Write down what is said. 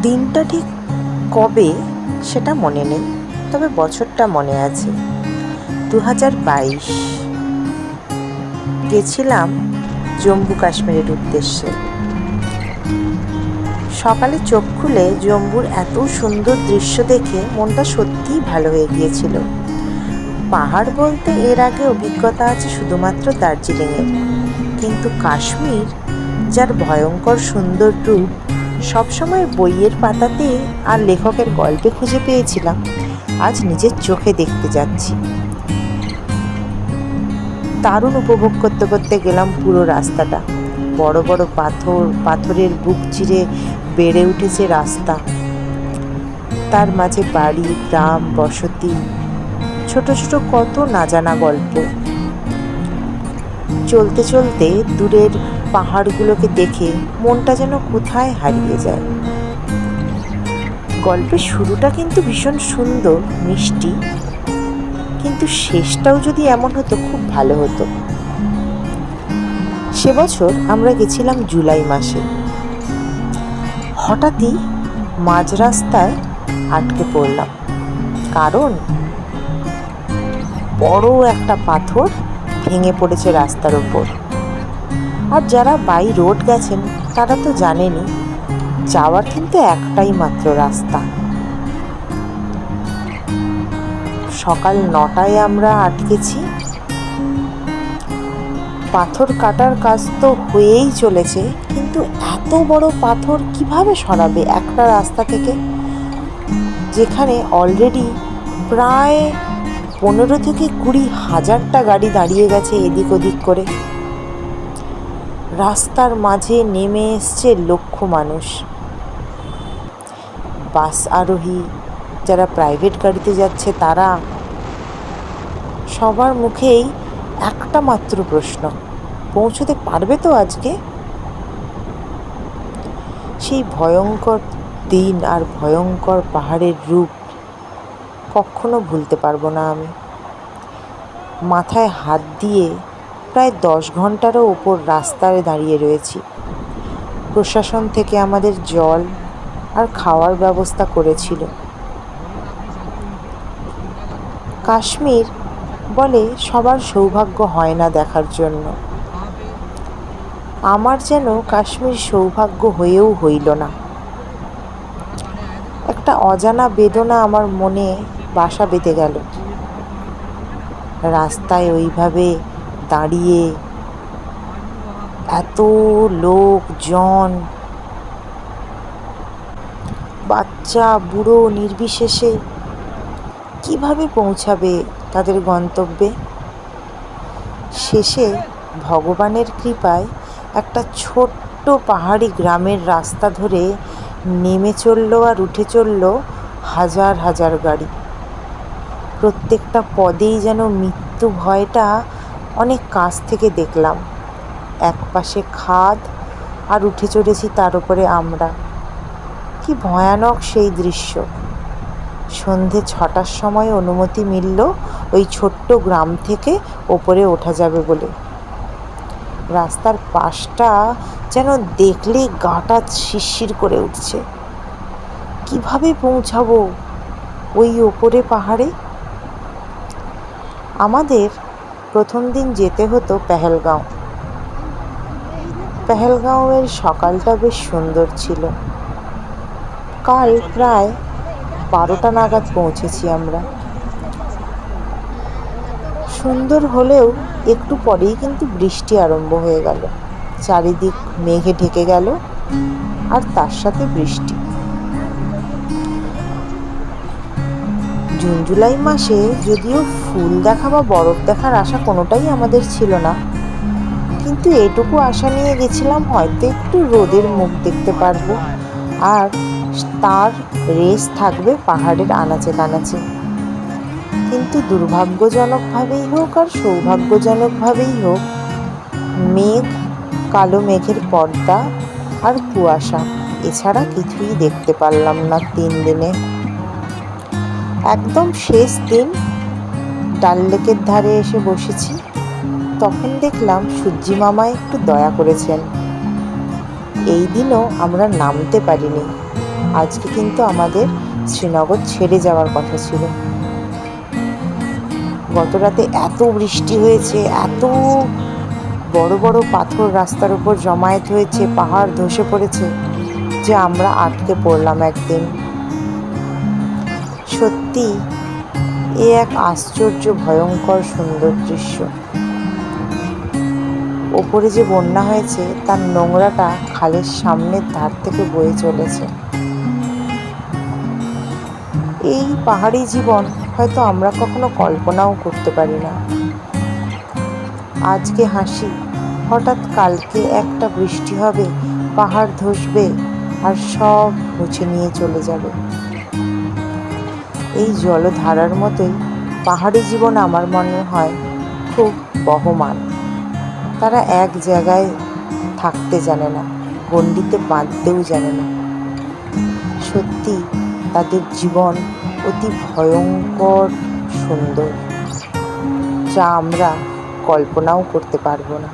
দিনটা ঠিক কবে সেটা মনে নেই, তবে বছরটা মনে আছে। 2022 গেছিলাম জম্মু কাশ্মীরের উদ্দেশ্যে। সকালে চোখ খুলে জম্মুর এত সুন্দর দৃশ্য দেখে মনটা সত্যিই ভালো হয়ে গিয়েছিল। পাহাড় বলতে এর আগে অভিজ্ঞতা আছে শুধুমাত্র দার্জিলিংয়ের, কিন্তু কাশ্মীর, যার ভয়ঙ্কর সুন্দর রূপ সবসময় বইয়ের পাতাতে আর লেখকের গল্পে খুঁজে পেয়েছিলাম, আজ নিজের চোখে দেখতে যাচ্ছি। দারুণ উপভোগ করতে করতে গেলাম পুরো রাস্তাটা। বড় বড় পাথরের বুক চিরে বেড়ে উঠেছে রাস্তা, তার মাঝে বাড়ি, গ্রাম, বসতি, ছোট ছোট কত না জানা গল্প। চলতে চলতে দূরের পাহাড়গুলোকে দেখে মনটা যেন কোথায় হারিয়ে যায়। গল্পের শুরুটা কিন্তু ভীষণ সুন্দর, মিষ্টি, কিন্তু শেষটাও যদি এমন হতো খুব ভালো হতো। সে বছর আমরা গেছিলাম জুলাই মাসে। হঠাৎই মাঝ রাস্তায় আটকে পড়লাম, কারণ বড় একটা পাথর ভেঙে পড়েছে রাস্তার ওপর। আর যারা বাই রোড গেছেন তারা তো জানেনই, যাওয়ার কিন্তু একটাই মাত্র রাস্তা। সকাল 9টায় আমরা আটকেছি। পাথর কাটার কাজ তো হয়েই চলেছে, কিন্তু এত বড় পাথর কিভাবে সরাবে একটা রাস্তা থেকে, যেখানে অলরেডি প্রায় 15 থেকে 20 হাজারটা গাড়ি দাঁড়িয়ে গেছে এদিক ওদিক করে। রাস্তার মাঝে নেমে এসছে লক্ষ মানুষ, বাস আরোহী, যারা প্রাইভেট গাড়িতে যাচ্ছে তারা। সবার মুখেই একটা মাত্র প্রশ্ন, পৌঁছতে পারবে তো আজকে? সেই ভয়ঙ্কর দিন আর ভয়ঙ্কর পাহাড়ের রূপ কখনো ভুলতে পারবো না আমি। মাথায় হাত দিয়ে প্রায় 10 ঘন্টারও ওপর রাস্তায় দাঁড়িয়ে রয়েছি। প্রশাসন থেকে আমাদের জল আর খাওয়ার ব্যবস্থা করেছিল। কাশ্মীর বলে সবার সৌভাগ্য হয় না দেখার জন্য। আমার যেন কাশ্মীর সৌভাগ্য হয়েও হইল না। একটা অজানা বেদনা আমার মনে বাসা বেঁধে গেল। রাস্তায় ওইভাবে দাঁড়িয়ে এত লোকজন, বাচ্চা বুড়ো নির্বিশেষে, কিভাবে পৌঁছাবে তাদের গন্তব্যে? শেষে ভগবানের কৃপায় একটা ছোট্ট পাহাড়ি গ্রামের রাস্তা ধরে নেমে চলল আর উঠে চলল হাজার হাজার গাড়ি। প্রত্যেকটা পদেই যেন মৃত্যু ভয়টা অনেক কাছ থেকে দেখলাম। এক পাশে খাদ আর উঠে চড়েছি তার উপরে আমরা। কি ভয়ানক সেই দৃশ্য! সন্ধে 6টার সময় অনুমতি মিলল ওই ছোট্ট গ্রাম থেকে ওপরে ওঠা যাবে বলে। রাস্তার পাশটা যেন দেখলে গাটা শিরশির করে উঠছে। কিভাবে পৌঁছাবো ওই ওপরে পাহাড়ে? আমাদের প্রথম দিন যেতে হতো পেহেলগাঁও। পেহেলগাঁওয়ের সকালটা বেশ সুন্দর ছিল। কাল প্রায় 12টা নাগাদ পৌঁছেছি আমরা। সুন্দর হলেও একটু পরেই কিন্তু বৃষ্টি আরম্ভ হয়ে গেল। চারিদিক মেঘে ঢেকে গেল, আর তার সাথে বৃষ্টি। জুন জুলাই মাসে যদিও ফুল দেখা বা বরফ দেখার আশা কোনোটাই আমাদের ছিল না, কিন্তু এটুকু আশা নিয়ে গেছিলাম হয়তো একটু রোদের মুখ দেখতে পারবো, আর তার রেস থাকবে পাহাড়ের আনাচে কানাচে। কিন্তু দুর্ভাগ্যজনকভাবেই হোক আর সৌভাগ্যজনকভাবেই হোক, মেঘ, কালো মেঘের পর্দা আর কুয়াশা, এছাড়া কিছুই দেখতে পারলাম না 3 দিনে। একদম শেষ দিন ডাল লেকের ধারে এসে বসেছি, তখন দেখলাম সূর্যি মামা একটু দয়া করেছেন। এই দিনও আমরা নামতে পারিনি, আজকে কিন্তু আমাদের শ্রীনগর ছেড়ে যাওয়ার কথা ছিল। গত রাতে এত বৃষ্টি হয়েছে, এত বড় বড় পাথর রাস্তার উপর জমায়েত হয়েছে, পাহাড় ধসে পড়েছে যে আমরা আটকে পড়লাম একদিন। সত্যি এ এক আশ্চর্য ভয়ঙ্কর সুন্দর দৃশ্য। ওপরে যে বন্যা হয়েছে তার নোংরাটা খালের সামনের ধার থেকে বয়ে চলেছে। এই পাহাড়ি জীবন হয়তো আমরা কখনো কল্পনাও করতে পারি না। আজকে হাসি, হঠাৎ কালকে একটা বৃষ্টি হবে, পাহাড় ধসবে আর সব মুছে নিয়ে চলে যাবে। এই জলধারার মতোই পাহাড়ি জীবন আমার মনে হয় খুব বহমান। তারা এক জায়গায় থাকতে জানে না, গণ্ডিতে বাঁধতেও জানে না। সত্যি তাদের জীবন অতি ভয়ঙ্কর সুন্দর, যা আমরা কল্পনাও করতে পারবো না।